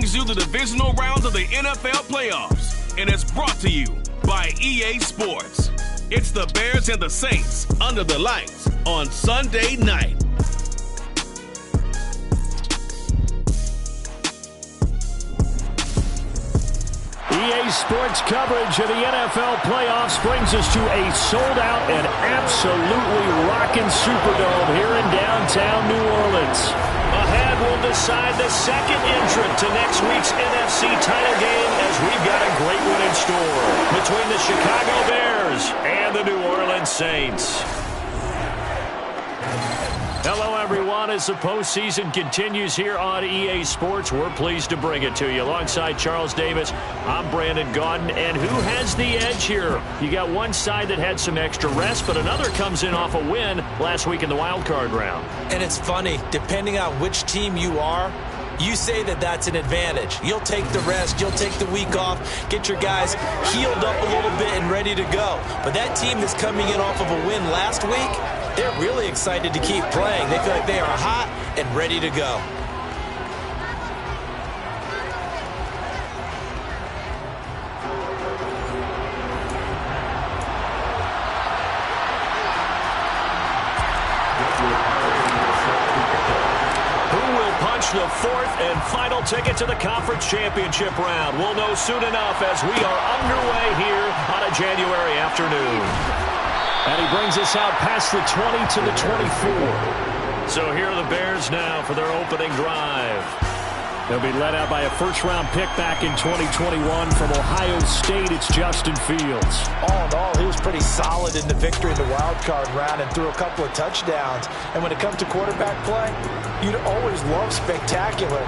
brings you the divisional rounds of the NFL playoffs, and it's brought to you by EA Sports. It's the Bears and the Saints under the lights on Sunday night. EA Sports coverage of the NFL playoffs brings us to a sold-out and absolutely rocking Superdome here in downtown New Orleans. Ahead will decide the second entrant to next week's NFC title game, as we've got a great one in store between the Chicago Bears and the New Orleans Saints. Hello, everyone. As the postseason continues here on EA Sports, we're pleased to bring it to you. Alongside Charles Davis, I'm Brandon Gaudin. And who has the edge here? You got one side that had some extra rest, but another comes in off a win last week in the wild card round. And it's funny, depending on which team you are, you say that that's an advantage. You'll take the rest, you'll take the week off, get your guys healed up a little bit and ready to go. But that team that's coming in off of a win last week, they're really excited to keep playing. They feel like they are hot and ready to go. The fourth and final ticket to the conference championship round. We'll know soon enough as we are underway here on a January afternoon. And he brings us out past the 20 to the 24. So here are the Bears now for their opening drive. They'll be led out by a first-round pick back in 2021 from Ohio State. It's Justin Fields. All in all, he was pretty solid in the victory in the wild card round and threw a couple of touchdowns. And when it comes to quarterback play, you'd always love spectacular.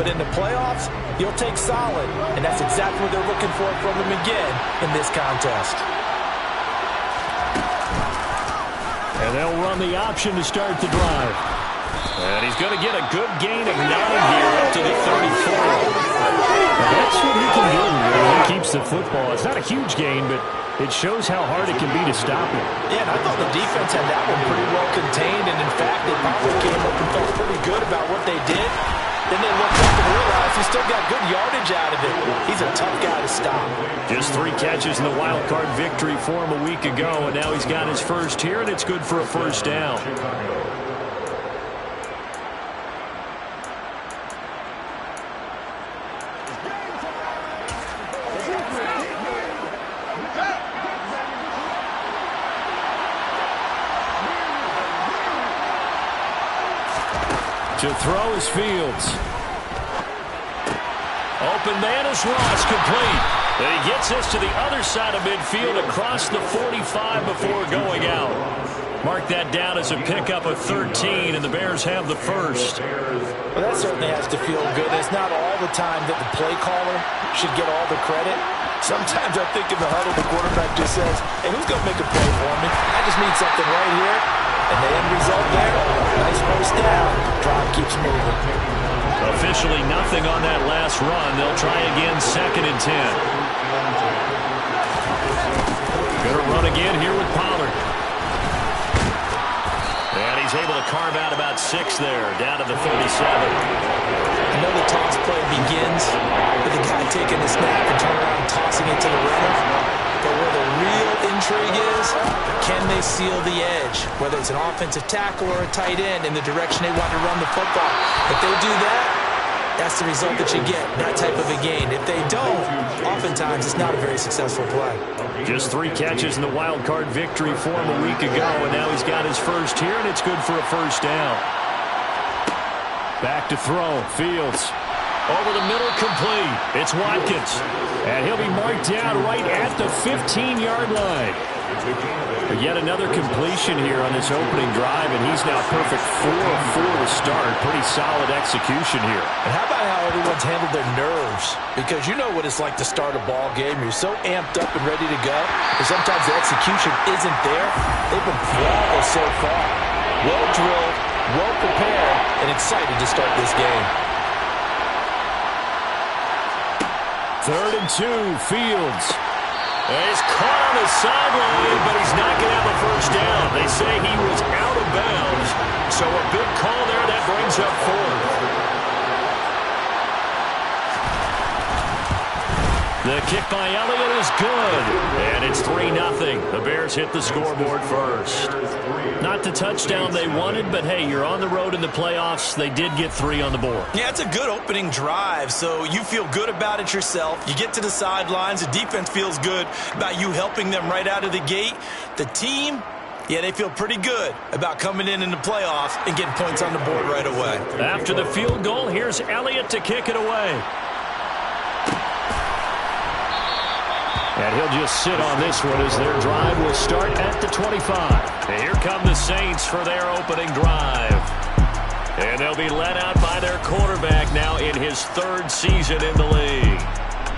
But in the playoffs, you'll take solid. And that's exactly what they're looking for from him again in this contest. And they'll run the option to start the drive. And he's going to get a good gain of 9 here up to the 34. That's what he can do when he keeps the football. It's not a huge gain, but it shows how hard it can be to stop it. Yeah, and I thought the defense had that one pretty well contained. And, in fact, they probably came up and felt pretty good about what they did. Then they looked up and realized he still got good yardage out of it. He's a tough guy to stop. Just 3 catches in the wild card victory for him a week ago, and now he's got his first here, and it's good for a first down. To throw is Fields. Open man is Ross, complete. And he gets us to the other side of midfield across the 45 before going out. Mark that down as a pickup of 13, and the Bears have the first. Well, that certainly has to feel good. It's not all the time that the play caller should get all the credit. Sometimes I think in the huddle, the quarterback just says, hey, who's going to make a play for me? I just need something right here. And the end result there, nice first down. Drive keeps moving. Officially nothing on that last run. They'll try again, 2nd and 10. Going to run again here with Pollard. And he's able to carve out about 6 there, down to the 37. I know the toss play begins with the guy taking the snap and turning around and tossing it to the runner. But where the real intrigue is, can they seal the edge? Whether it's an offensive tackle or a tight end in the direction they want to run the football. If they do that, that's the result that you get, that type of a gain. If they don't, oftentimes it's not a very successful play. Just 3 catches in the wild card victory for him a week ago, and now he's got his first here, and it's good for a first down. Back to throw, Fields. Over the middle, complete. It's Watkins. And he'll be marked down right at the 15-yard line. But yet another completion here on this opening drive, and he's now perfect 4 of 4 to start. Pretty solid execution here. And how about how everyone's handled their nerves? Because you know what it's like to start a ball game. You're so amped up and ready to go, and sometimes the execution isn't there. They've been flawless so far. Well drilled, well prepared, and excited to start this game. 3rd and 2, Fields. And he's caught on the sideline, but he's not going to have a first down. They say he was out of bounds. So a big call there that brings up 4th. The kick by Elliott is good. And it's 3-0. The Bears hit the scoreboard first. Not the touchdown they wanted, but hey, you're on the road in the playoffs. They did get 3 on the board. Yeah, it's a good opening drive, so you feel good about it yourself. You get to the sidelines. The defense feels good about you helping them right out of the gate. The team, yeah, they feel pretty good about coming in the playoffs and getting points on the board right away. After the field goal, here's Elliott to kick it away. And he'll just sit on this one as their drive will start at the 25. And here come the Saints for their opening drive. And they'll be led out by their quarterback now in his 3rd season in the league.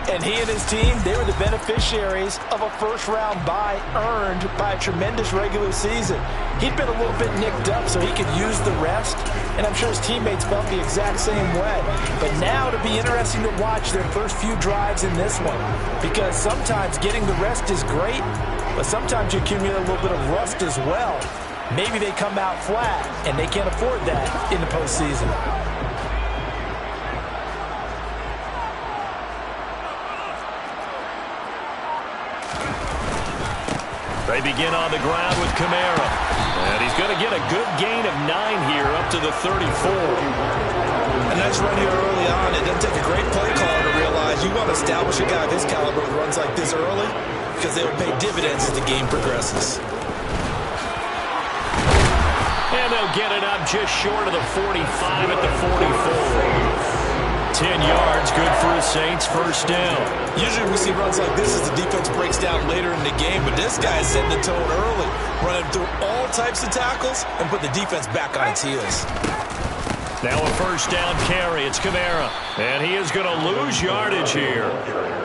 And he and his team, they were the beneficiaries of a first-round bye earned by a tremendous regular season. He'd been a little bit nicked up, so he could use the rest, and I'm sure his teammates felt the exact same way. But now it'll be interesting to watch their first few drives in this one, because sometimes getting the rest is great, but sometimes you accumulate a little bit of rust as well. Maybe they come out flat, and they can't afford that in the postseason. They begin on the ground with Kamara. And he's going to get a good gain of 9 here up to the 34. A nice run here early on. It doesn't take a great play caller to realize you want to establish a guy of his caliber with runs like this early because they will pay dividends as the game progresses. And they'll get it up just short of the 45 at the 44. 10 yards, good for the Saints, first down. Usually we see runs like this as the defense breaks down later in the game, but this guy is setting the tone early, running through all types of tackles and put the defense back on its heels. Now a first down carry. It's Kamara. And he is going to lose yardage here.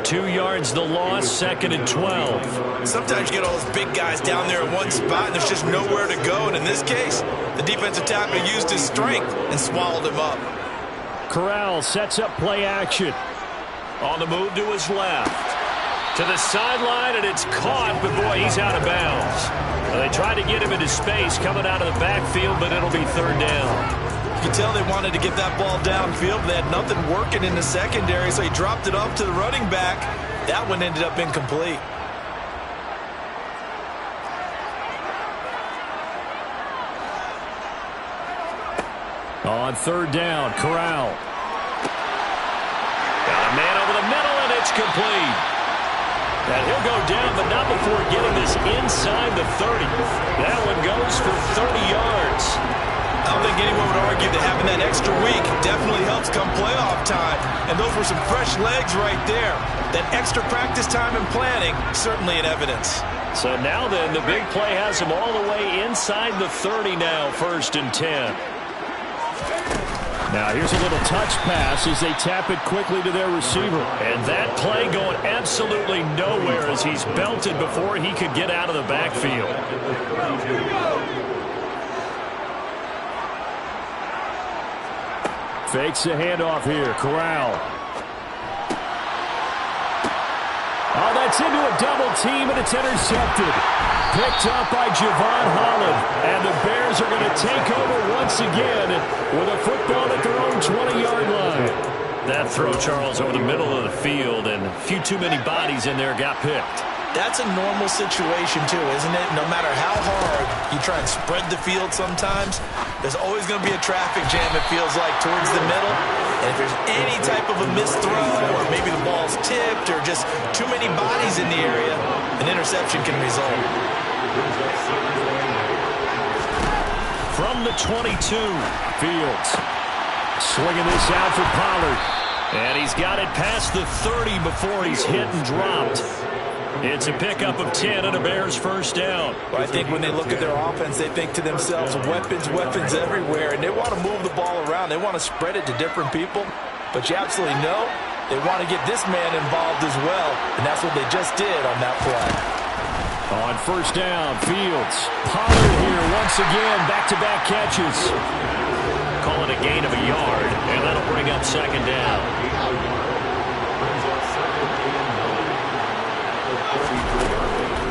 2 yards the loss, 2nd and 12. Sometimes you get all those big guys down there in one spot and there's just nowhere to go. And in this case, the defensive tackle used his strength and swallowed him up. Corral sets up play action. On the move to his left. To the sideline, and it's caught, but boy, he's out of bounds. Well, they tried to get him into space coming out of the backfield, but it'll be 3rd down. You can tell they wanted to get that ball downfield, but they had nothing working in the secondary, so he dropped it off to the running back. That one ended up incomplete. On 3rd down, Corral. Got a man over the middle, and it's complete. And he'll go down, but not before getting this inside the 30. That one goes for 30 yards. I don't think anyone would argue that having that extra week definitely helps come playoff time. And those were some fresh legs right there. That extra practice time and planning, certainly in evidence. So now then, the big play has him all the way inside the 30 now, 1st and 10. Now here's a little touch pass as they tap it quickly to their receiver. And that play going absolutely nowhere as he's belted before he could get out of the backfield. Fakes the handoff here. Corral. Oh, that's into a double team, and it's intercepted. Picked up by Javon Holland. And the Bears are going to take over once again with a football at their own 20-yard line. That throw, Charles, over the middle of the field, and a few too many bodies in there got picked. That's a normal situation, too, isn't it? No matter how hard you try and spread the field sometimes, there's always going to be a traffic jam, it feels like, towards the middle. And if there's any type of a missed throw or maybe the ball's tipped or just too many bodies in the area, an interception can result. From the 22, Fields swinging this out for Pollard. And he's got it past the 30 before he's hit and dropped. It's a pickup of 10 and a Bears first down. Well, I think when they look at their offense, they think to themselves, weapons, weapons everywhere, and they want to move the ball around. They want to spread it to different people, but you absolutely know they want to get this man involved as well, and that's what they just did on that play. On first down, Fields. Pollard here once again, back-to-back catches. Call it a gain of a yard, and that'll bring up 2nd down.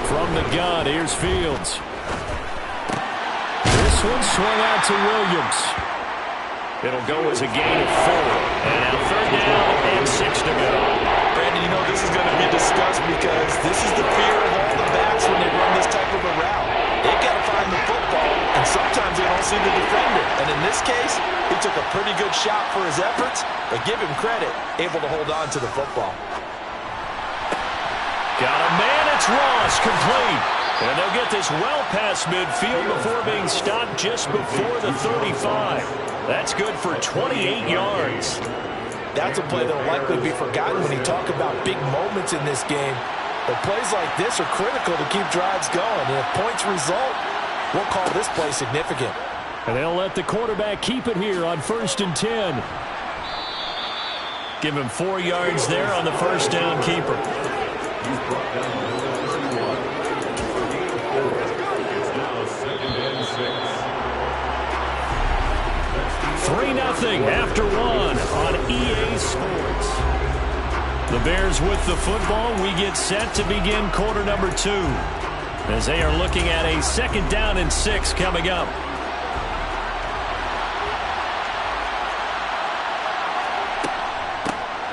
From the gun, here's Fields. This one swung out to Williams. It'll go as a gain of 4. And now 3rd down and 6 to go. Brandon, And, you know, this is going to be discussed because this is the fear of all the backs when they run this type of a route. They've got to find the football, and sometimes they don't see the defender. And in this case, he took a pretty good shot for his efforts, but give him credit, able to hold on to the football. Got a man, it's Ross, complete. And they'll get this well past midfield before being stopped just before the 35. That's good for 28 yards. That's a play that will likely be forgotten when you talk about big moments in this game. But plays like this are critical to keep drives going. And if points result, we'll call this play significant. And they'll let the quarterback keep it here on 1st and 10. Give him 4 yards there on the first down keeper. 3-0 after 1 on EA Sports. The Bears with the football. We get set to begin quarter number 2 as they are looking at a 2nd down and 6 coming up.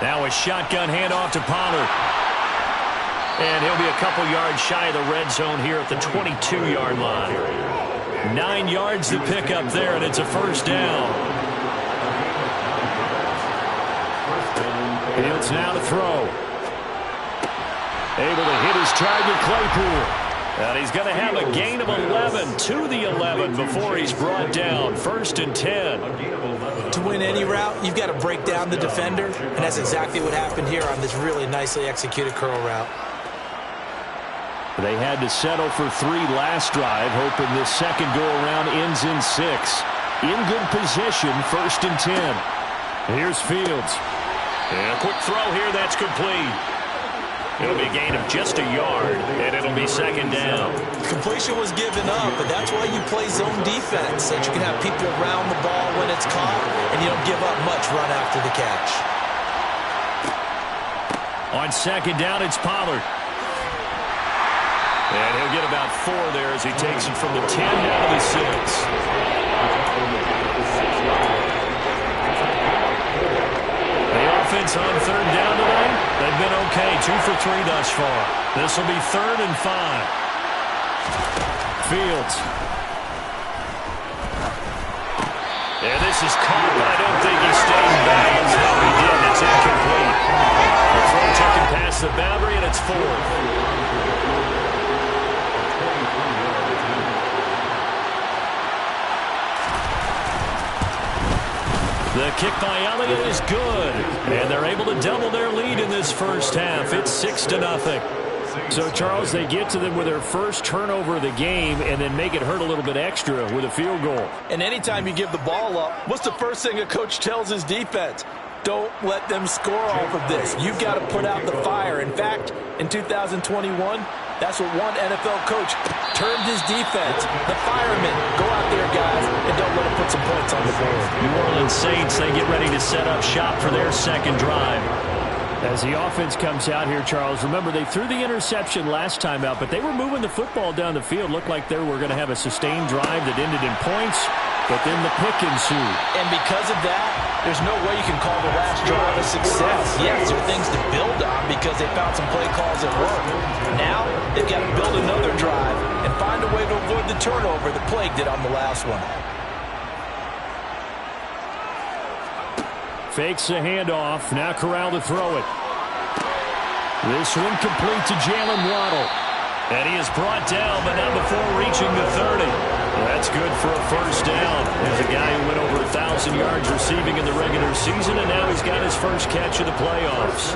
Now a shotgun handoff to Pollard. And he'll be a couple yards shy of the red zone here at the 22-yard line. 9 yards to pick up there, and it's a first down. Fields now to throw. Able to hit his target, Claypool. And he's going to have a gain of 11 to the 11 before he's brought down. 1st and 10. To win any route, you've got to break down the defender, and that's exactly what happened here on this really nicely executed curl route. They had to settle for 3 last drive, hoping this second go-around ends in 6. In good position, 1st and 10. Here's Fields. And a quick throw here, that's complete. It'll be a gain of just a yard, and it'll be 2nd down. Completion was given up, but that's why you play zone defense, so that you can have people around the ball when it's caught, and you don't give up much run after the catch. On 2nd down, it's Pollard. And he'll get about 4 there as he takes it from the 10 down to the 6. Offense on 3rd down tonight. They've been okay, 2 for 3 thus far. This will be 3rd and 5. Fields. And this is caught, but I don't think he stayed in bounds. No, he did. It's incomplete. The throw took him past the boundary, and it's 4th. The kick by Elliott is good, and they're able to double their lead in this first half. It's 6-0. So, Charles, they get to them with their first turnover of the game and then make it hurt a little bit extra with a field goal. And anytime you give the ball up, what's the first thing a coach tells his defense? Don't let them score off of this. You've got to put out the fire. In fact, in 2021, that's what one NFL coach termed his defense. The firemen. Go out there, guys, and don't let them put some points on the board. New Orleans Saints, they get ready to set up shop for their second drive. As the offense comes out here, Charles, remember they threw the interception last time out, but they were moving the football down the field. Looked like they were going to have a sustained drive that ended in points, but then the pick ensued. And because of that, there's no way you can call the last drive a success. Yes, there are things to build on because they found some play calls that work. Now, they've got to build another drive and find a way to avoid the turnover that plagued it on the last one. Fakes a handoff. Now Corral to throw it. This one complete to Jalen Waddle. And he is brought down, but not before reaching the 30. That's good for a first down. There's a guy who went over 1,000 yards receiving in the regular season, and now he's got his first catch of the playoffs.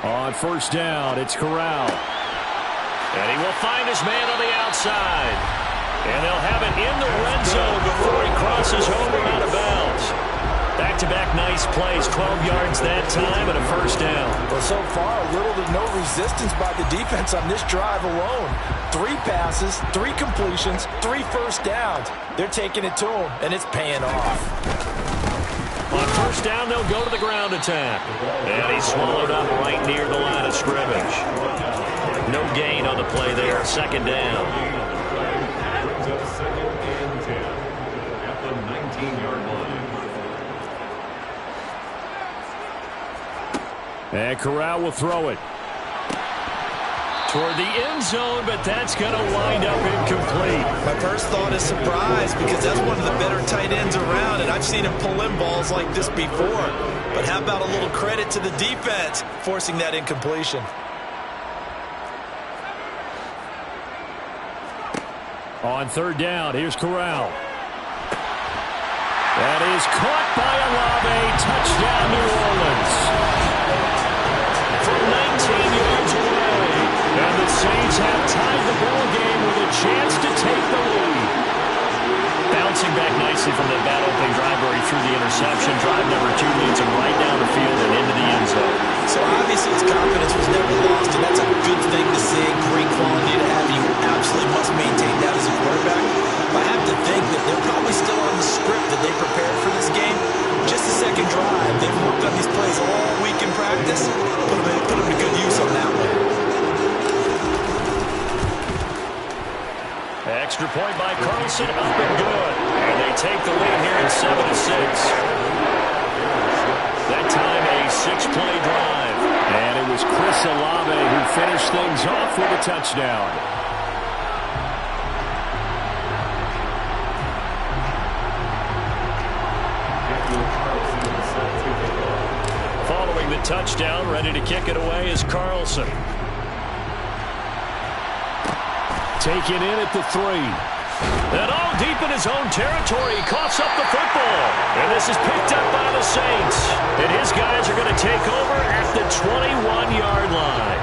On first down, it's Corral. And he will find his man on the outside. And they'll have it in the red zone before he crosses over out of bounds. Back-to-back nice plays, 12 yards that time and a first down. Well, so far, little to no resistance by the defense on this drive alone. 3 passes, 3 completions, 3 first downs. They're taking it to him, and it's paying off. On first down, they'll go to the ground attack. And he's swallowed up right near the line of scrimmage. No gain on the play there, second down. And Corral will throw it toward the end zone, but that's going to wind up incomplete. My first thought is surprise, because that's one of the better tight ends around, and I've seen him pull in balls like this before. But how about a little credit to the defense forcing that incompletion? On third down, here's Corral. That is caught by Olave. Touchdown, New Orleans. From 19 yards away. And the Saints have tied the ball game with a chance to take the lead. Bouncing back nicely from that bad opening drive where he threw the interception. Drive number 2 leads him right down the field and into the end zone. So obviously his confidence was never lost, and that's a good thing to see. Great quality to have. You absolutely must maintain that as a quarterback. I have to think that they're probably still on the script that they prepared for this game. Just a second drive. They've worked on these plays all week in practice. Put them to good use on that one. Extra point by Carlson, up and good. And they take the lead here at 7-6. That time a 6-play drive. And it was Chris Olave who finished things off with a touchdown. Following the touchdown, ready to kick it away is Carlson. Taken in at the 3. And all deep in his own territory. He coughs up the football. And this is picked up by the Saints. And his guys are going to take over at the 21-yard line.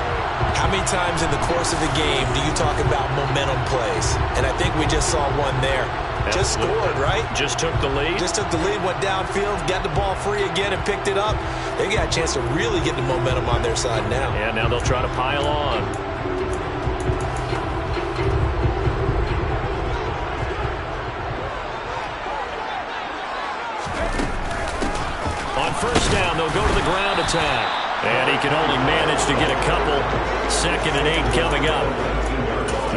How many times in the course of the game do you talk about momentum plays? And I think we just saw one there. Just scored, right? Just took the lead. Just took the lead, went downfield, got the ball free again, and picked it up. They got a chance to really get the momentum on their side now. Yeah, now they'll try to pile on. On first down, they'll go to the ground attack. And he can only manage to get a couple. 2nd and 8 coming up.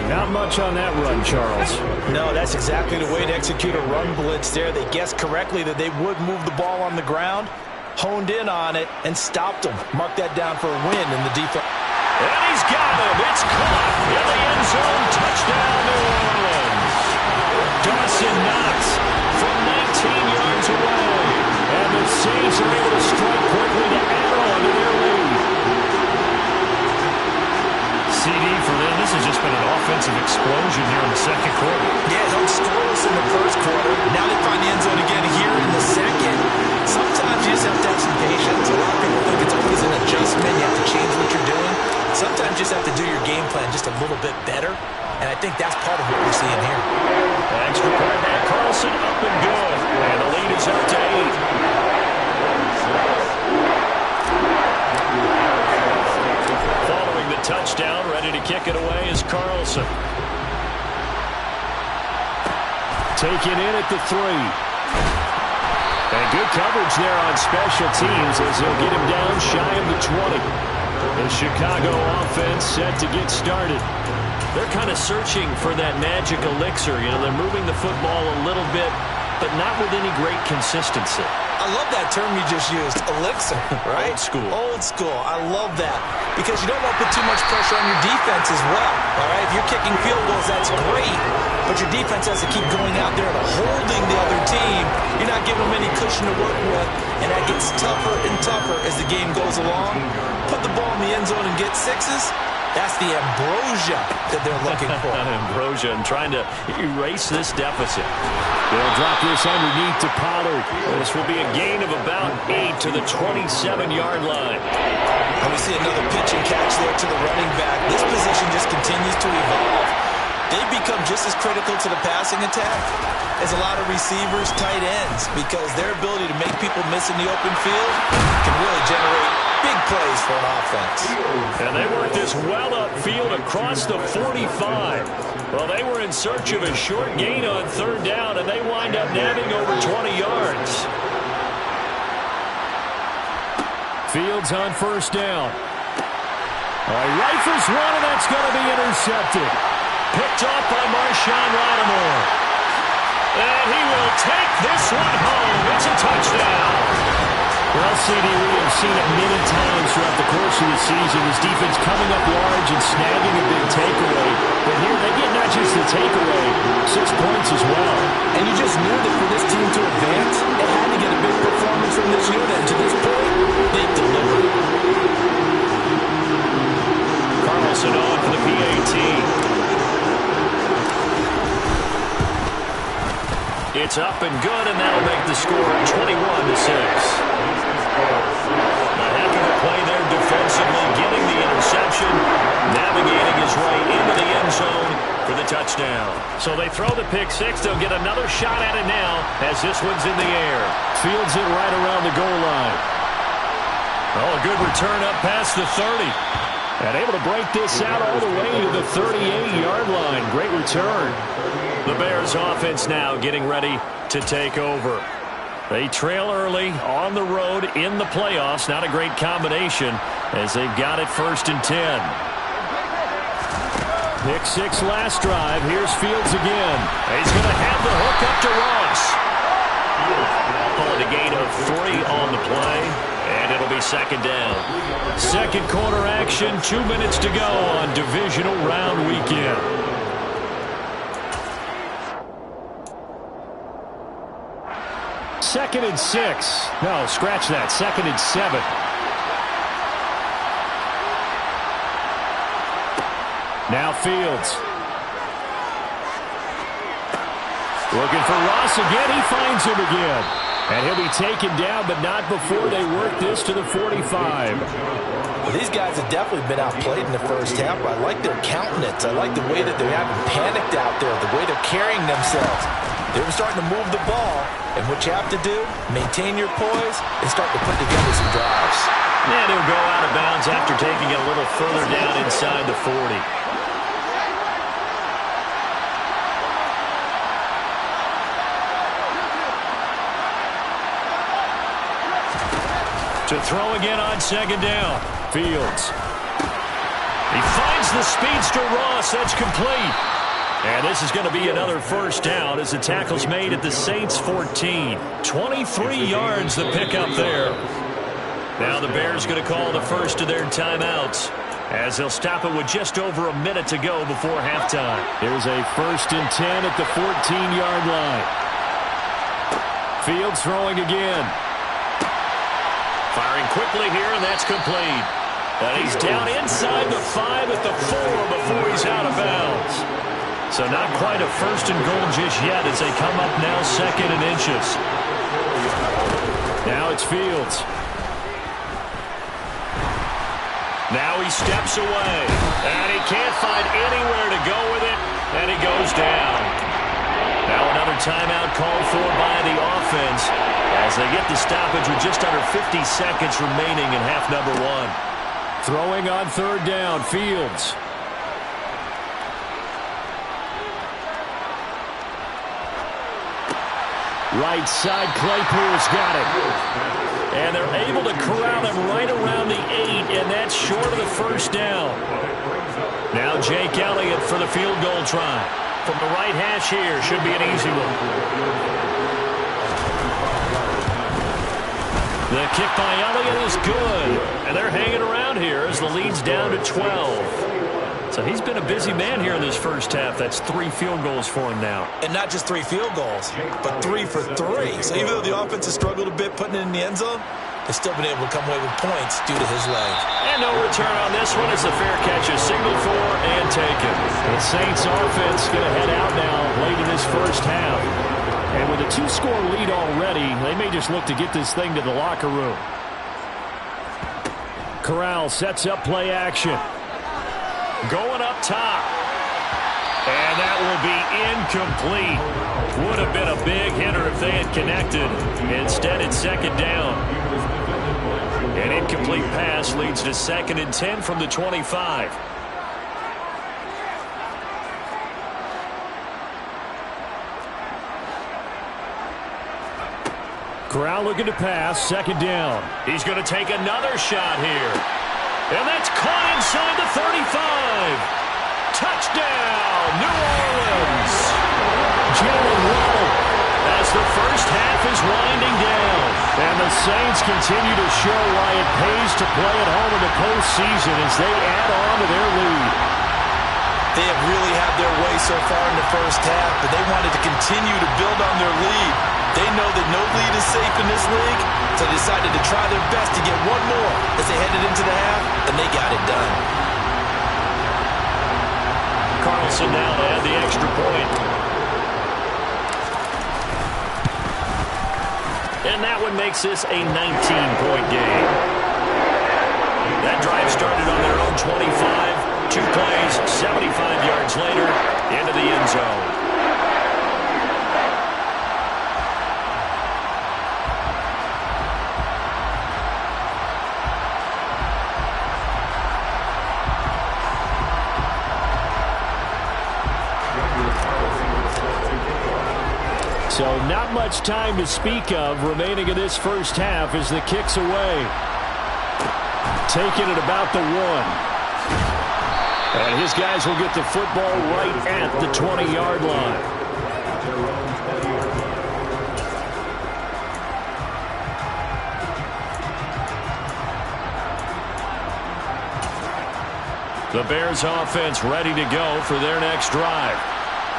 Not much on that run, Charles. No, that's exactly the way to execute a run blitz there. They guessed correctly that they would move the ball on the ground, honed in on it, and stopped them. Mark that down for a win in the defense. And he's got him. It's caught in the end zone. Touchdown, New Orleans. Dawson Knox from 19 yards away. And the Saints are able to strike quickly to add on to their lead. CD for them. This has just been an offensive explosion here in the second quarter. Yeah, don't score us in the first quarter. Now they find the end zone again here in the second. Sometimes you just have to have some patience. A lot of people think it's always an adjustment. You have to change what you're doing. Sometimes you just have to do your game plan just a little bit better. And I think that's part of what we're seeing here. Extra point by Carlson, up and good. And the lead is up to 8. Following the touchdown, ready to kick it away is Carlson. Taken in at the 3. And good coverage there on special teams as they'll get him down shy of the 20. The Chicago offense set to get started. They're kind of searching for that magic elixir. You know, they're moving the football a little bit, but not with any great consistency. I love that term you just used, elixir, right? Old school. Old school. I love that because you don't want to put too much pressure on your defense as well, all right? If you're kicking field goals, that's great, but your defense has to keep going out there and holding the other team. You're not giving them any cushion to work with, and that gets tougher and tougher as the game goes along. Put the ball in the end zone and get 6s. That's the ambrosia that they're looking for. Ambrosia and trying to erase this deficit. They'll drop this underneath to Pollard. This will be a gain of about 8 to the 27-yard line. And we see another pitch and catch there to the running back. This position just continues to evolve. They've become just as critical to the passing attack as a lot of receivers, tight ends, because their ability to make people miss in the open field can really generate big plays for an offense. And they work this well upfield across the 45. Well, they were in search of a short gain on third down, and they wind up nabbing over 20 yards. Fields on first down. Rifles one, and that's going to be intercepted. Picked off by Marshawn Lattimore. And he will take this one home. It's a touchdown. Well, CD, we have seen it many times throughout the course of the season. This defense coming up large and snagging a big takeaway. But here they get not just the takeaway, 6 points as well. And you just knew that for this team to advance, it had to get a big performance from this unit. And to this point, they've delivered. Carlson on for the PAT. It's up and good, and that'll make the score 21-6. A heck of a play there defensively, getting the interception, navigating his way into the end zone for the touchdown. So they throw the pick six. They'll get another shot at it now as this one's in the air. Fields it right around the goal line. Oh, a good return up past the 30. And able to break this out all the way to the 38-yard line. Great return. The Bears offense now getting ready to take over. They trail early on the road in the playoffs. Not a great combination as they've got it 1st and 10. Pick six last drive. Here's Fields again. He's going to have the hook up to Ross. Calling a gain of 3 on the play, and it'll be 2nd down. Second quarter action, 2 minutes to go on Divisional round weekend. 2nd and 6. No, scratch that. 2nd and 7. Now Fields. Looking for Ross again. He finds him again. And he'll be taken down, but not before they work this to the 45. Well, these guys have definitely been outplayed in the first half. I like their countenance. I like the way that they haven't panicked out there, the way they're carrying themselves. They were starting to move the ball, and what you have to do, maintain your poise and start to put together some drives. And he'll go out of bounds after taking it a little further down inside the 40. To throw again on 2nd down. Fields. He finds the speedster Ross. That's complete. And this is going to be another 1st down as the tackle's made at the Saints 14. 23 yards the pickup there. Now the Bears going to call the first of their timeouts as they'll stop it with just over a minute to go before halftime. Here's a 1st and 10 at the 14-yard line. Fields throwing again. Firing quickly here, and that's complete. And he's down inside the 5 at the 4 before he's out of bounds. So not quite a 1st and goal just yet as they come up now 2nd and inches. Now it's Fields. Now he steps away. And he can't find anywhere to go with it, and he goes down. Now another timeout called for by the offense as they get the stoppage with just under 50 seconds remaining in half number 1. Throwing on 3rd down, Fields. Right side, Claypool's got it. And they're able to corral him right around the 8, and that's short of the 1st down. Now Jake Elliott for the field goal try. From the right hash here, should be an easy one. The kick by Elliott is good. And they're hanging around here as the lead's down to 12. So he's been a busy man here in this first half. That's 3 field goals for him now. And not just 3 field goals, but 3 for 3. So even though the offense has struggled a bit putting it in the end zone, they've still been able to come away with points due to his leg. And no return on this one as the fair catch is signaled for and taken. The Saints offense going to head out now late in this first half. And with a 2-score lead already, they may just look to get this thing to the locker room. Corral sets up play action. Going up top. And that will be incomplete. Would have been a big hitter if they had connected. Instead, it's 2nd down. An incomplete pass leads to 2nd and 10 from the 25. Corral looking to pass, 2nd down. He's going to take another shot here. And that's caught inside the 35. Touchdown, New Orleans. Jalen Waddle as the first half is winding down. And the Saints continue to show why it pays to play at home in the postseason as they add on to their lead. They have really had their way so far in the first half, but they wanted to continue to build on their lead. They know that no lead is safe in this league, so they decided to try their best to get one more as they headed into the half, and they got it done. Carlson now to add the extra point. And that one makes this a 19-point game. That drive started on their own 25. 2 plays, 75 yards later, into the end zone. So not much time to speak of remaining in this first half as the kick's away. Taking it about the 1. And his guys will get the football right at the 20-yard line. The Bears offense ready to go for their next drive.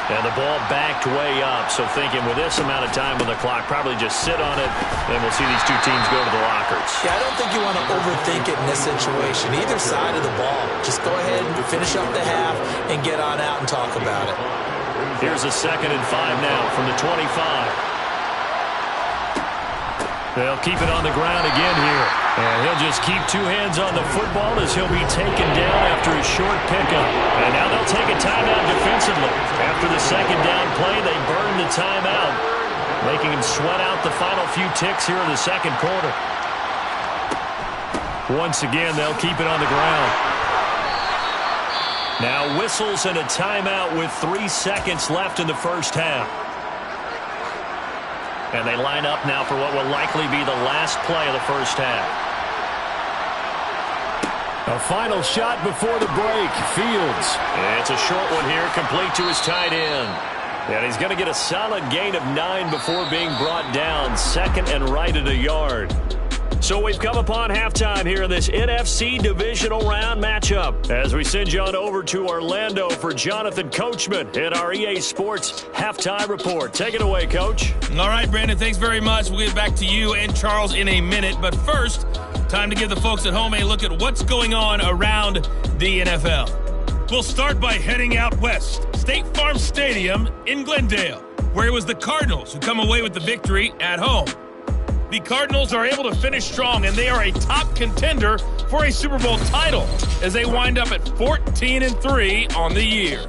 And the ball backed way up, so thinking with this amount of time on the clock, probably just sit on it, and we'll see these two teams go to the lockers. Yeah, I don't think you want to overthink it in this situation. Either side of the ball. Just go ahead and finish up the half and get on out and talk about it. Here's a 2nd and 5 now from the 25. They'll keep it on the ground again here. And he'll just keep 2 hands on the football as he'll be taken down after a short pickup. And now they'll take a timeout defensively. After the 2nd down play, they burn the timeout, making him sweat out the final few ticks here in the 2nd quarter. Once again, they'll keep it on the ground. Now whistles and a timeout with 3 seconds left in the first half. And they line up now for what will likely be the last play of the first half. A final shot before the break. Fields. It's a short one here, complete to his tight end. And he's going to get a solid gain of 9 before being brought down. 2nd and right at a yard. So we've come upon halftime here in this NFC Divisional Round matchup as we send you on over to Orlando for Jonathan Coachman in our EA Sports Halftime Report. Take it away, Coach. All right, Brandon, thanks very much. We'll get back to you and Charles in a minute. But first, time to give the folks at home a look at what's going on around the NFL. We'll start by heading out west. State Farm Stadium in Glendale, where it was the Cardinals who come away with the victory at home. The Cardinals are able to finish strong, and they are a top contender for a Super Bowl title as they wind up at 14-3 on the year.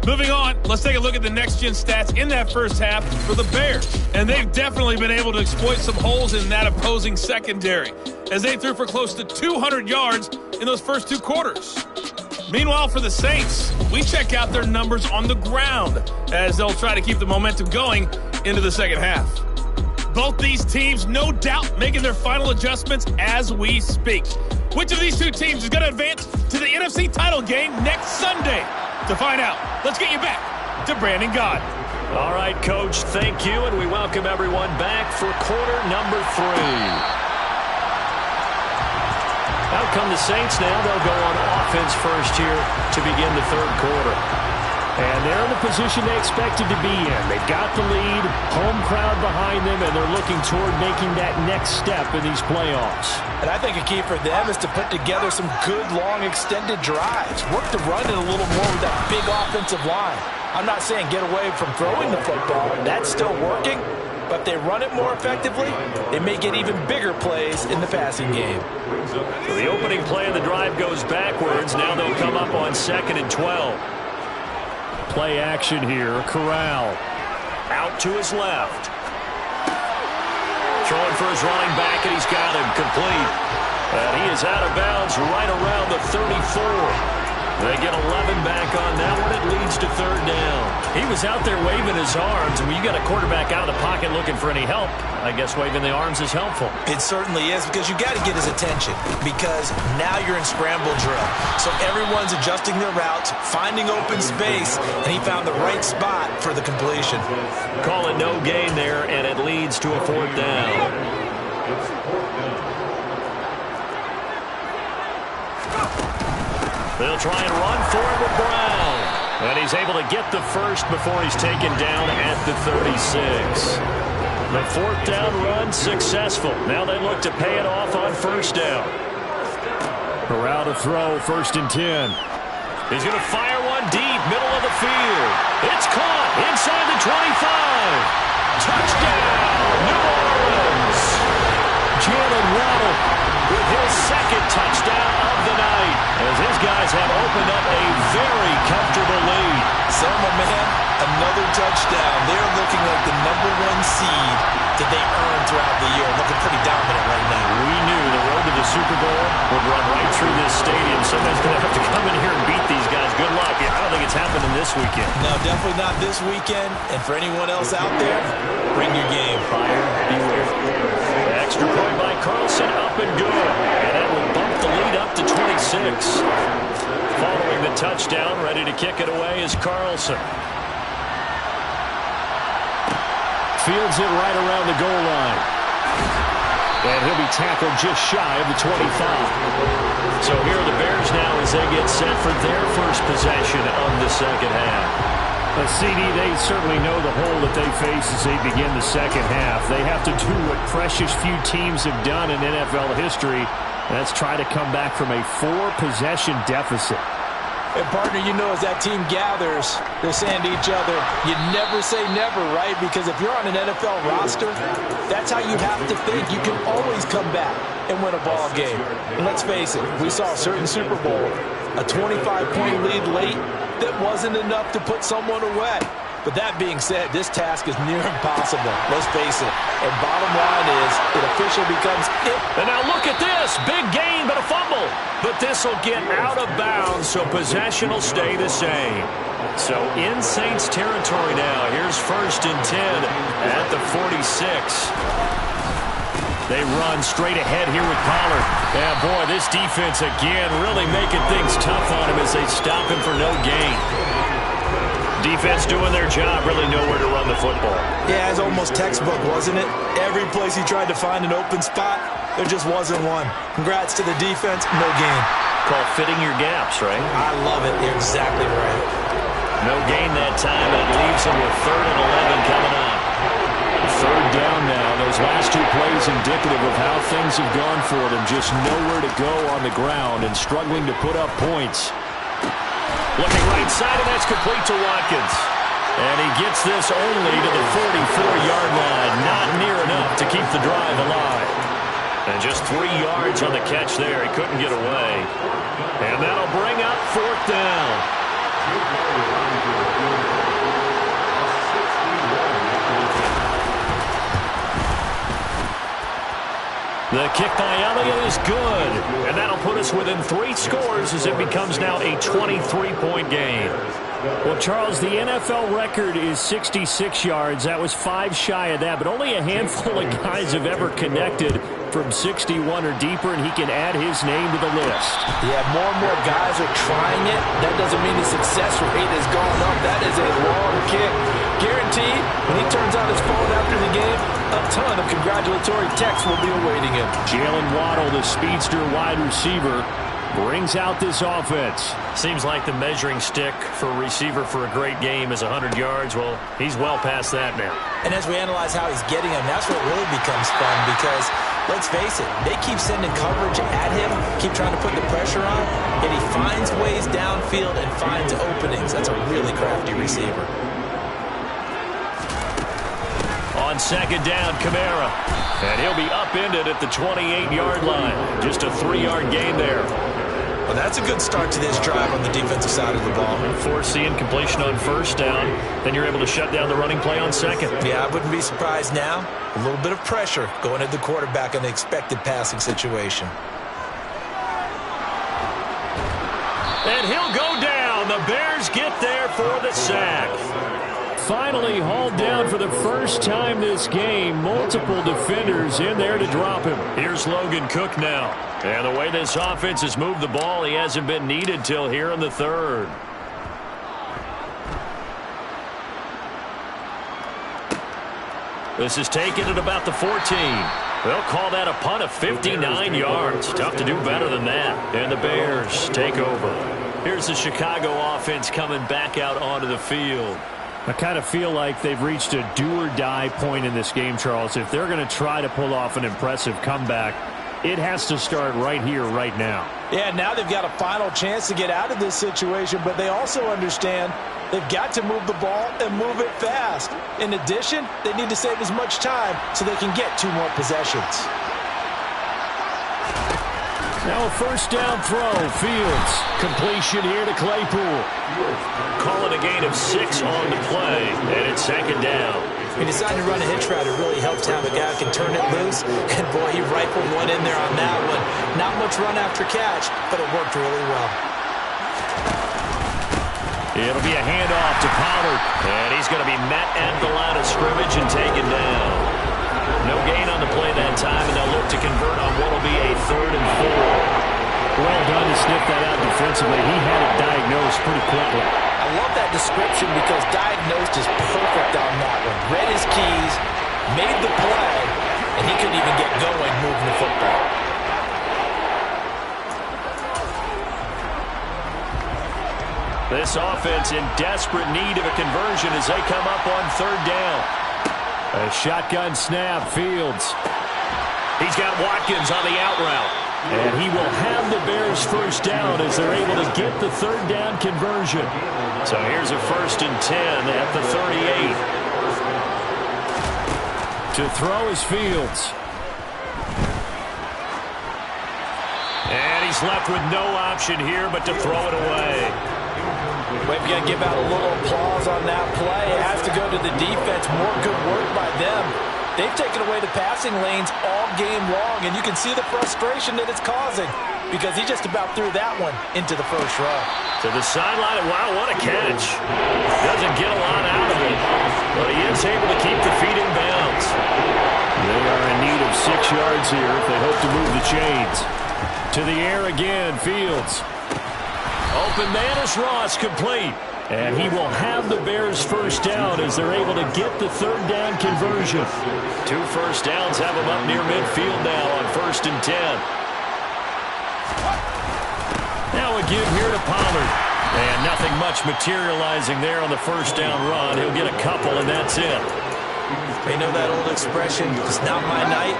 Moving on, let's take a look at the next-gen stats in that first half for the Bears. And they've definitely been able to exploit some holes in that opposing secondary as they threw for close to 200 yards in those first 2 quarters. Meanwhile, for the Saints, we check out their numbers on the ground as they'll try to keep the momentum going into the second half. Both these teams, no doubt, making their final adjustments as we speak. Which of these 2 teams is going to advance to the NFC title game next Sunday? To find out, let's get you back to Brandon Gaud. All right, Coach, thank you, and we welcome everyone back for quarter number 3. Out come the Saints now. They'll go on offense first here to begin the 3rd quarter. And they're in the position they expected to be in. They've got the lead, home crowd behind them, and they're looking toward making that next step in these playoffs. And I think a key for them is to put together some good, long, extended drives. Work the run in a little more with that big offensive line. I'm not saying get away from throwing the football. That's still working. But if they run it more effectively, they may get even bigger plays in the passing game. So the opening play of the drive goes backwards. Now they'll come up on 2nd and 12. Play action here. Corral out to his left. Throwing for his running back, and he's got him complete. And he is out of bounds right around the 34. They get 11 back on that one. It leads to 3rd down. He was out there waving his arms, and when you got a quarterback out of the pocket looking for any help, I guess waving the arms is helpful. It certainly is, because you got to get his attention, because now you're in scramble drill. So everyone's adjusting their routes, finding open space, and he found the right spot for the completion. Call it no gain there, and it leads to a 4th down. They'll try and run for it with Brown. And he's able to get the first before he's taken down at the 36. The fourth down run successful. Now they look to pay it off on first down. Corral to throw, 1st and 10. He's going to fire one deep, middle of the field. It's caught inside the 25. Touchdown, New Orleans. Jalen Waddle with his second touchdown of the night, as his guys have opened up a very comfortable lead. Selma, man, another touchdown. They're looking like the #1 seed that they earned throughout the year. Looking pretty dominant right now. We knew the road to the Super Bowl would run right through this stadium. Somebody's going to have to come in here and beat these guys. Good luck. I don't think it's happening this weekend. No, definitely not this weekend. And for anyone else out there, bring your game. Fire, beware. Extra point by Carlson, up and good. And that will bump the lead up to 26. Following the touchdown, ready to kick it away is Carlson. Fields it right around the goal line. And he'll be tackled just shy of the 25. So here are the Bears now as they get set for their first possession of the second half. CD, they certainly know the hole that they face as they begin the second half. They have to do what precious few teams have done in NFL history. That's try to come back from a 4-possession deficit. And, partner, you know, as that team gathers, they're saying to each other, you never say never, right? Because if you're on an NFL roster, that's how you have to think. You can always come back and win a ball game. And let's face it, we saw a certain Super Bowl, a 25-point lead late that wasn't enough to put someone away. But that being said, this task is near impossible. Let's face it. And bottom line is, it officially becomes it. And now look at this. Big gain, but a fumble. But this will get out of bounds, so possession will stay the same. So in Saints territory now. Here's 1st and 10 at the 46. They run straight ahead here with Pollard. Yeah, boy, this defense again really making things tough on him as they stop him for no gain. Defense doing their job, really nowhere to run the football. Yeah, it's almost textbook, wasn't it? Every place he tried to find an open spot, there just wasn't one. Congrats to the defense, no gain. Called fitting your gaps, right? I love it. You're exactly right. No gain that time. That leaves him with 3rd and 11 coming up. 3rd down now. Those last 2 plays indicative of how things have gone for them. Just nowhere to go on the ground and struggling to put up points. Looking right side, and that's complete to Watkins. And he gets this only to the 44-yard line. Not near enough to keep the drive alive. And just 3 yards on the catch there. He couldn't get away. And that'll bring up 4th down. The kick by Elliott is good. And that'll put us within 3 scores as it becomes now a 23-point game. Well, Charles, the NFL record is 66 yards. That was 5 shy of that, but only a handful of guys have ever connected from 61 or deeper, and he can add his name to the list. Yeah, more and more guys are trying it. That doesn't mean the success rate has gone up. That is a long kick. Guaranteed, when he turns on his phone after the game, a ton of congratulatory texts will be awaiting him. Jalen Waddle, the speedster wide receiver, brings out this offense. Seems like the measuring stick for a receiver for a great game is 100 yards. Well, he's well past that now. And as we analyze how he's getting them, that's what really becomes fun because, let's face it, they keep sending coverage at him, keep trying to put the pressure on, and he finds ways downfield and finds openings. That's a really crafty receiver. On 2nd down, Kamara. And he'll be upended at the 28-yard line. Just a 3-yard gain there. Well, that's a good start to this drive on the defensive side of the ball. Force the incompletion on 1st down. Then you're able to shut down the running play on 2nd. Yeah, I wouldn't be surprised now. A little bit of pressure going at the quarterback in the expected passing situation. And he'll go down. The Bears get there for the sack. Finally hauled down for the first time this game. Multiple defenders in there to drop him. Here's Logan Cook now. And the way this offense has moved the ball, he hasn't been needed till here in the 3rd. This is taken at about the 14. They'll call that a punt of 59 yards. Tough to do better than that. And the Bears take over. Here's the Chicago offense coming back out onto the field. I kind of feel like they've reached a do-or-die point in this game, Charles. If they're going to try to pull off an impressive comeback, it has to start right here, right now. Yeah, now they've got a final chance to get out of this situation, but they also understand they've got to move the ball and move it fast. In addition, they need to save as much time so they can get 2 more possessions. Now a first down throw. Fields. Completion here to Claypool. Call it a gain of 6 on the play, and it's 2nd down. He decided to run a hitch route. It really helped to have a guy who can turn it loose. And, boy, he rifled one in there on that one. Not much run after catch, but it worked really well. It'll be a handoff to Pollard. And he's going to be met at the line of scrimmage and taken down. No gain on the play that time, and they'll look to convert on what will be a 3rd and 4. Well done to sniff that out defensively. He had it diagnosed pretty quickly. I love that description because diagnosed is perfect on that one. Read his keys, made the play, and he couldn't even get going moving the football. This offense in desperate need of a conversion as they come up on 3rd down. A shotgun snap, Fields. He's got Watkins on the out route. And he will have the Bears first down as they're able to get the 3rd down conversion. So here's a 1st and 10 at the 38. To throw is Fields. And he's left with no option here but to throw it away. We've got to give out a little applause on that play. It has to go to the defense. More good work by them. They've taken away the passing lanes all game long, and you can see the frustration that it's causing because he just about threw that one into the first row. To the sideline, wow, what a catch. Doesn't get a lot out of it, but he is able to keep the feet in bounds. They are in need of 6 yards here if they hope to move the chains. To the air again, Fields. Open man is Ross, complete. And he will have the Bears first down as they're able to get the 3rd down conversion. 2 first downs have them up near midfield now on 1st and 10. Now a give here to Pollard. And nothing much materializing there on the first down run. He'll get a couple, and that's it. They know that old expression, it's not my night.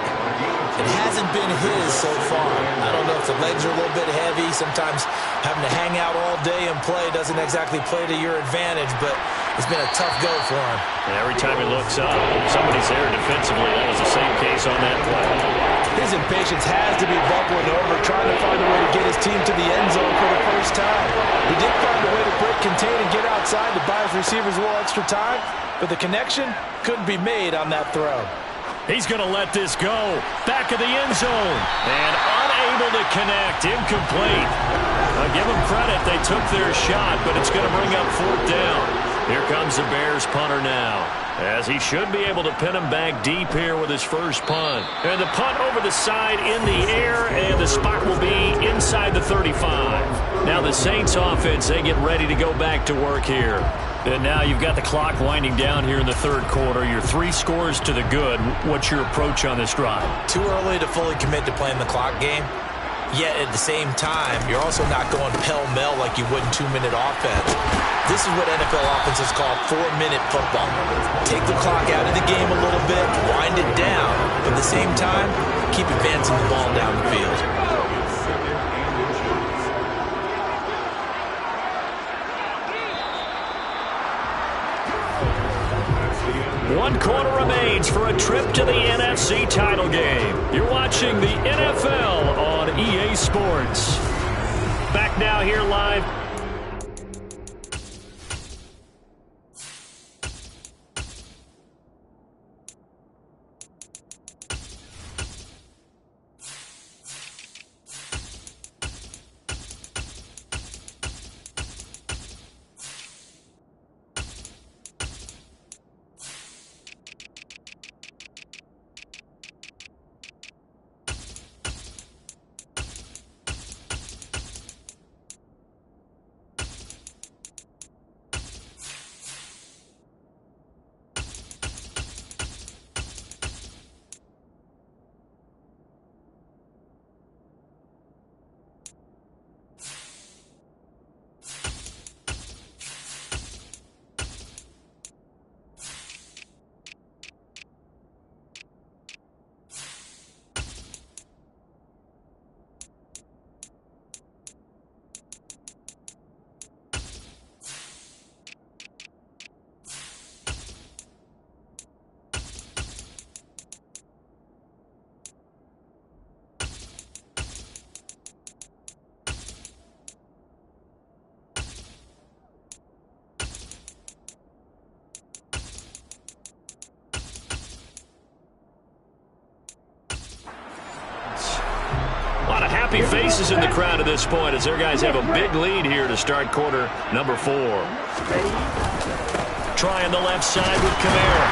It hasn't been his so far. I don't know if the legs are a little bit heavy. Sometimes having to hang out all day and play doesn't exactly play to your advantage, but it's been a tough go for him. And every time he looks up, somebody's there defensively. That was the same case on that play. His impatience has to be bubbling over, trying to find a way to get his team to the end zone for the first time. He did find a way to break, contain, and get outside to buy his receivers a little extra time, but the connection couldn't be made on that throw. He's going to let this go. Back of the end zone. And unable to connect. Incomplete. I'll give them credit. They took their shot, but it's going to bring up 4th down. Here comes the Bears punter now, as he should be able to pin him back deep here with his first punt. And the punt over the side in the air, and the spot will be inside the 35. Now the Saints offense, they get ready to go back to work here. And now you've got the clock winding down here in the 3rd quarter. You're 3 scores to the good. What's your approach on this drive? Too early to fully commit to playing the clock game. Yet at the same time, you're also not going pell-mell like you would in 2-minute offense. This is what NFL offenses call 4-minute football. Take the clock out of the game a little bit, wind it down, but at the same time, keep advancing the ball down the field. One quarter remains for a trip to the NFC title game. You're watching the NFL on EA Sports. Back now here live. voices in the crowd at this point as their guys have a big lead here to start quarter number 4. Trying the left side with Kamara.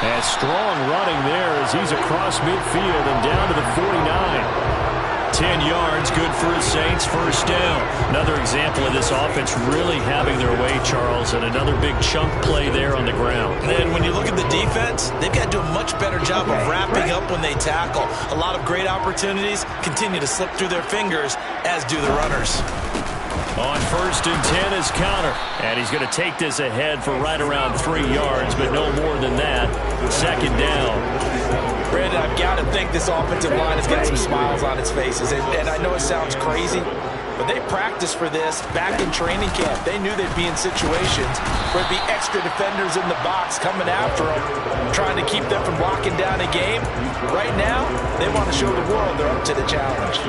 And strong running there as he's across midfield and down to the 49. 10 yards, good for the Saints, first down. Another example of this offense really having their way, Charles, and another big chunk play there on the ground. And when you look at the defense, they've got to do a much better job of wrapping up when they tackle. A lot of great opportunities continue to slip through their fingers, as do the runners. On 1st and 10 is counter. And he's going to take this ahead for right around 3 yards, but no more than that. 2nd down. Brandon, I've got to think this offensive line is getting some smiles on its faces. And I know it sounds crazy, but they practiced for this back in training camp. They knew they'd be in situations where there'd be extra defenders in the box coming after them, trying to keep them from locking down a game. Right now, they want to show the world they're up to the challenge.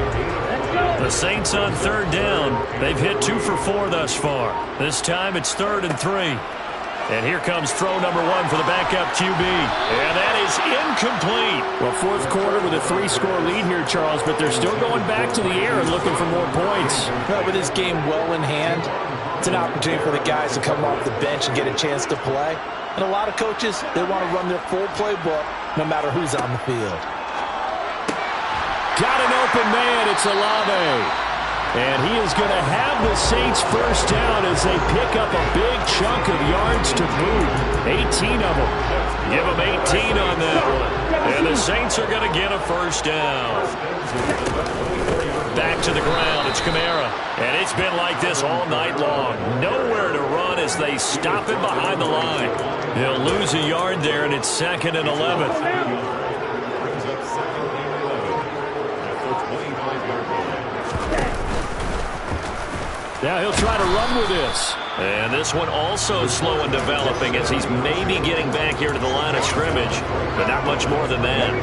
The Saints on 3rd down. They've hit 2 for 4 thus far. This time it's 3rd and 3. And here comes throw number 1 for the backup QB. And that is incomplete. Well, 4th quarter with a 3-score lead here, Charles, but they're still going back to the air and looking for more points. Well, with this game well in hand, it's an opportunity for the guys to come off the bench and get a chance to play. And a lot of coaches, they want to run their full playbook no matter who's on the field. Got an open man. It's Olave. And he is going to have the Saints first down as they pick up a big chunk of yards to boot. 18 of them. Give them 18 on that one. And the Saints are going to get a first down. Back to the ground. It's Kamara. And it's been like this all night long. Nowhere to run as they stop him behind the line. He'll lose a yard there, and it's 2nd and 11. Now he'll try to run with this. And this one also slow and developing as he's maybe getting back here to the line of scrimmage, but not much more than that.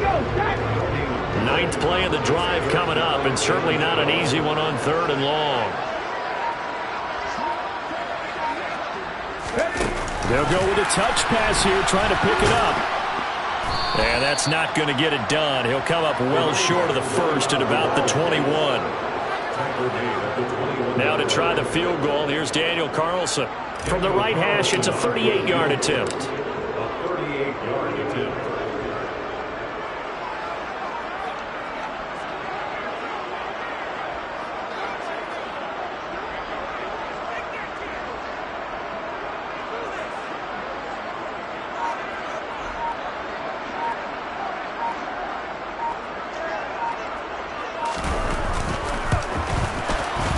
9th play of the drive coming up, and certainly not an easy one on 3rd and long. They'll go with a touch pass here, trying to pick it up. And that's not going to get it done. He'll come up well short of the first at about the 21. Now to try the field goal, here's Daniel Carlson. From the right hash, it's a 38-yard attempt.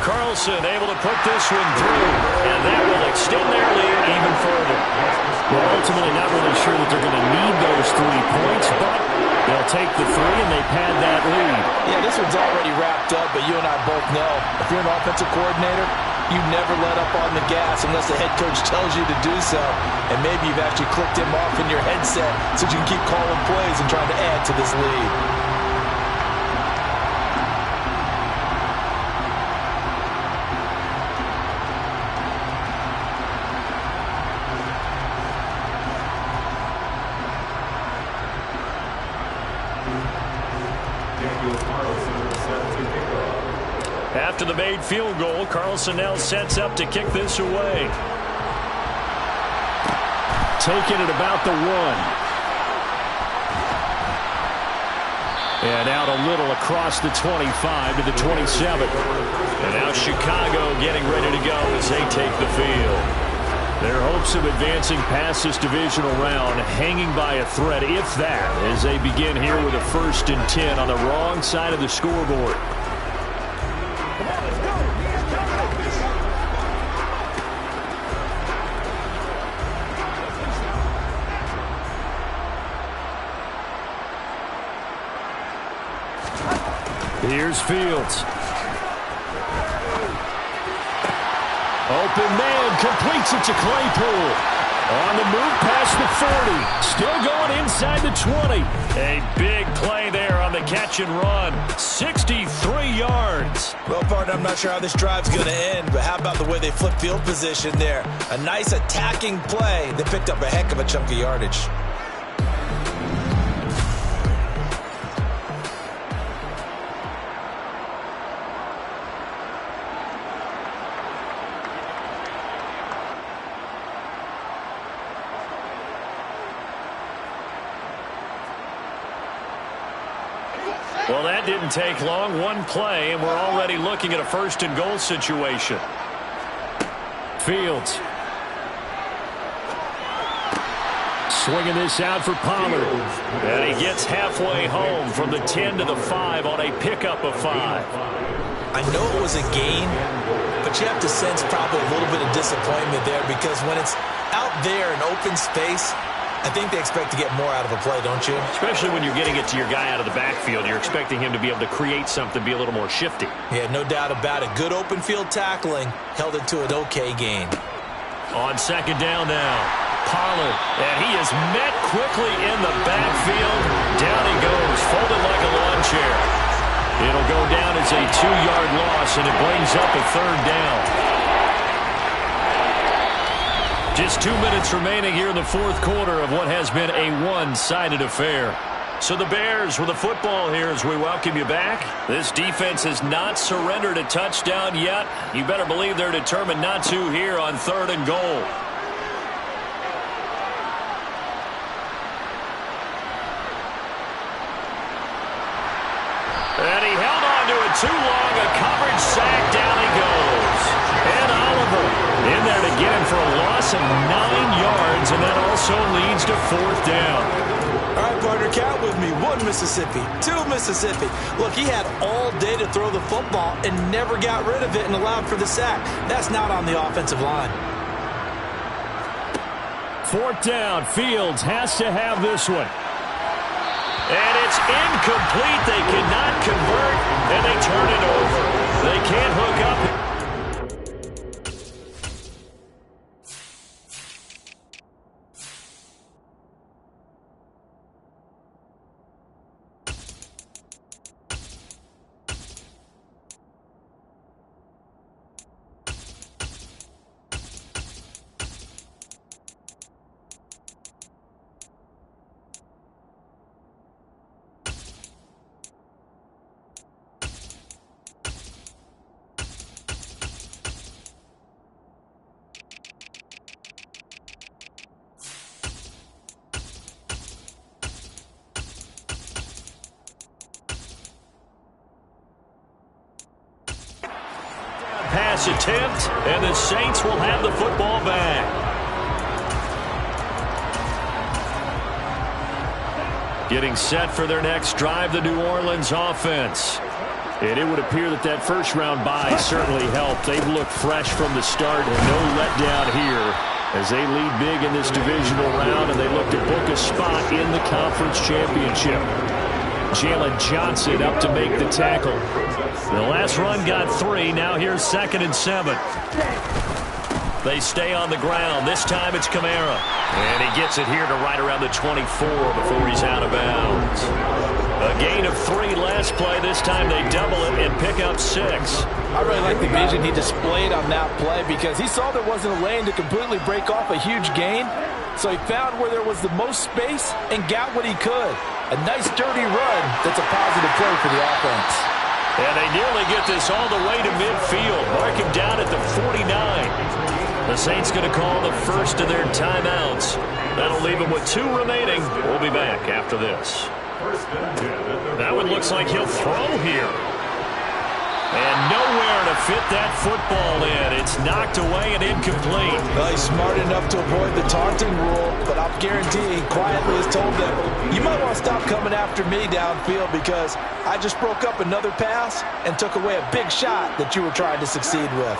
Carlson able to put this one through, and that will extend their lead even further. Well, ultimately not really sure that they're going to need those 3 points, but they'll take the 3 and they pad that lead. Yeah, this one's already wrapped up, but you and I both know if you're an offensive coordinator, you never let up on the gas unless the head coach tells you to do so. And maybe you've actually clicked him off in your headset so you can keep calling plays and trying to add to this lead. After the made field goal, Carlson now sets up to kick this away. Taking it about the 1. And out a little across the 25 to the 27. And now Chicago getting ready to go as they take the field. Their hopes of advancing past this divisional round hanging by a thread, if that, as they begin here with a 1st and 10 on the wrong side of the scoreboard. Here's Fields. Open man, completes it to Claypool. On the move past the 40. Still going inside the 20. A big play there on the catch and run. 63 yards. Well, partner, I'm not sure how this drive's going to end, but how about the way they flip field position there? A nice attacking play. They picked up a heck of a chunk of yardage. Well, that didn't take long. One play, and we're already looking at a first-and-goal situation. Fields. Swinging this out for Pollard. And he gets halfway home from the 10 to the 5 on a pickup of 5. I know it was a gain, but you have to sense probably a little bit of disappointment there because when it's out there in open space, I think they expect to get more out of a play, don't you? Especially when you're getting it to your guy out of the backfield. You're expecting him to be able to create something, be a little more shifty. Yeah, no doubt about it. Good open field tackling held it to an okay gain. On second down now, Pollard. And he is met quickly in the backfield. Down he goes, folded like a lawn chair. It'll go down as a 2-yard loss, and it brings up a third down. Just 2 minutes remaining here in the fourth quarter of what has been a one-sided affair. So the Bears with the football here as we welcome you back. This defense has not surrendered a touchdown yet. You better believe they're determined not to here on 3rd and goal. And he held on to it too long. A coverage sack. Down he goes. And Oliver in there to get him for a loss of 9 yards, and that also leads to 4th down. All right, partner, count with me. 1 Mississippi, 2 Mississippi. Look, he had all day to throw the football and never got rid of it and allowed for the sack. That's not on the offensive line. 4th down. Fields has to have this one. And it's incomplete. They cannot convert, and they turn it over. They can't hook up. Pass attempt, and the Saints will have the football back. Getting set for their next drive, the New Orleans offense. And it would appear that that first-round bye certainly helped. They've looked fresh from the start, and no letdown here as they lead big in this divisional round, and they look to book a spot in the conference championship. Jalen Johnson up to make the tackle. The last run got 3. Now here's 2nd and 7. They stay on the ground. This time it's Kamara. And he gets it here to right around the 24 before he's out of bounds. A gain of 3 last play. This time they double it and pick up 6. I really like the vision he displayed on that play because he saw there wasn't a lane to completely break off a huge gain. So he found where there was the most space and got what he could. A nice dirty run that's a positive play for the offense. And they nearly get this all the way to midfield. Mark him down at the 49. The Saints going to call the first of their timeouts. That'll leave them with 2 remaining. We'll be back after this. That one looks like he'll throw here. And nowhere to fit that football in. It's knocked away and incomplete. Well, he's smart enough to avoid the taunting rule, but I'll guarantee he quietly has told them, you might want to stop coming after me downfield because I just broke up another pass and took away a big shot that you were trying to succeed with.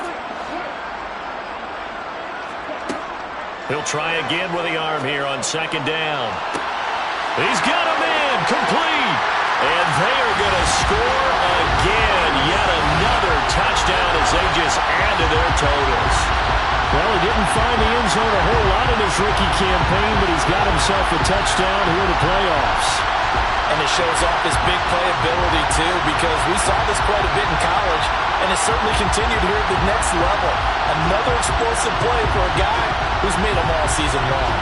He'll try again with the arm here on 2nd down. He's got him in, complete. And they are going to score again. Yet another touchdown as they just add to their totals. Well, he didn't find the end zone a whole lot in his rookie campaign, but he's got himself a touchdown here in the playoffs. And it shows off his big playability, too, because we saw this quite a bit in college, and it certainly continued here at the next level. Another explosive play for a guy who's made them all season long.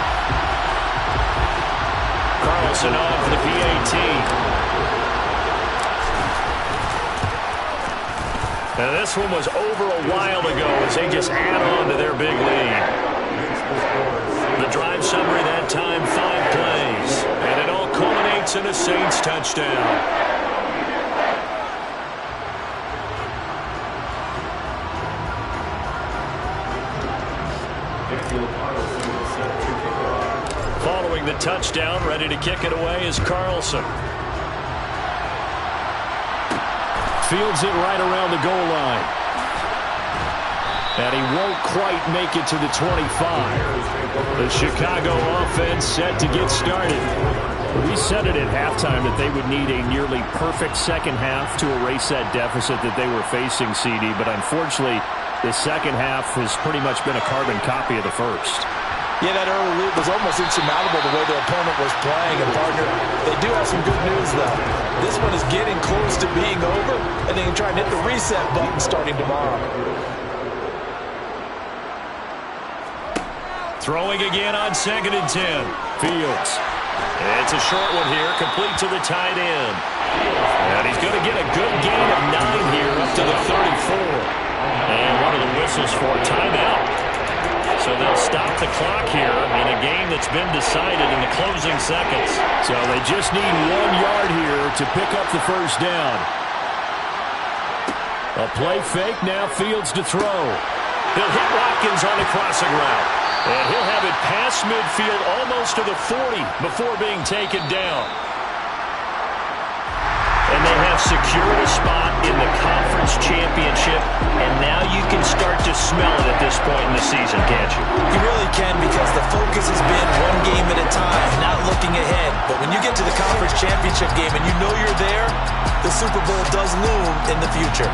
Carlson on for the PAT. Now this one was over a while ago as they just add on to their big lead. The drive summary that time, 5 plays. And it all culminates in a Saints touchdown. Following the touchdown, ready to kick it away is Carlson. Fields it right around the goal line. And he won't quite make it to the 25. The Chicago offense set to get started. We said it at halftime that they would need a nearly perfect second half to erase that deficit that they were facing, CD. But unfortunately, the second half has pretty much been a carbon copy of the first. Yeah, that early lead was almost insurmountable the way their opponent was playing. And, partner, they do have some good news, though. This one is getting close to being over, and they can try and hit the reset button starting tomorrow. Throwing again on 2nd and 10. Fields. It's a short one here, complete to the tight end. And he's going to get a good gain of 9 here up to the 34. And one of the whistles for a timeout. So they'll stop the clock here in a game that's been decided in the closing seconds. So they just need 1 yard here to pick up the first down. A play fake, now Fields to throw. He'll hit Watkins on the crossing route. And he'll have it past midfield almost to the 40 before being taken down. And they have secured a spot in the conference championship, and now you can start to smell it at this point in the season, can't you? You really can, because the focus has been one game at a time, not looking ahead. But when you get to the conference championship game and you know you're there, the Super Bowl does loom in the future.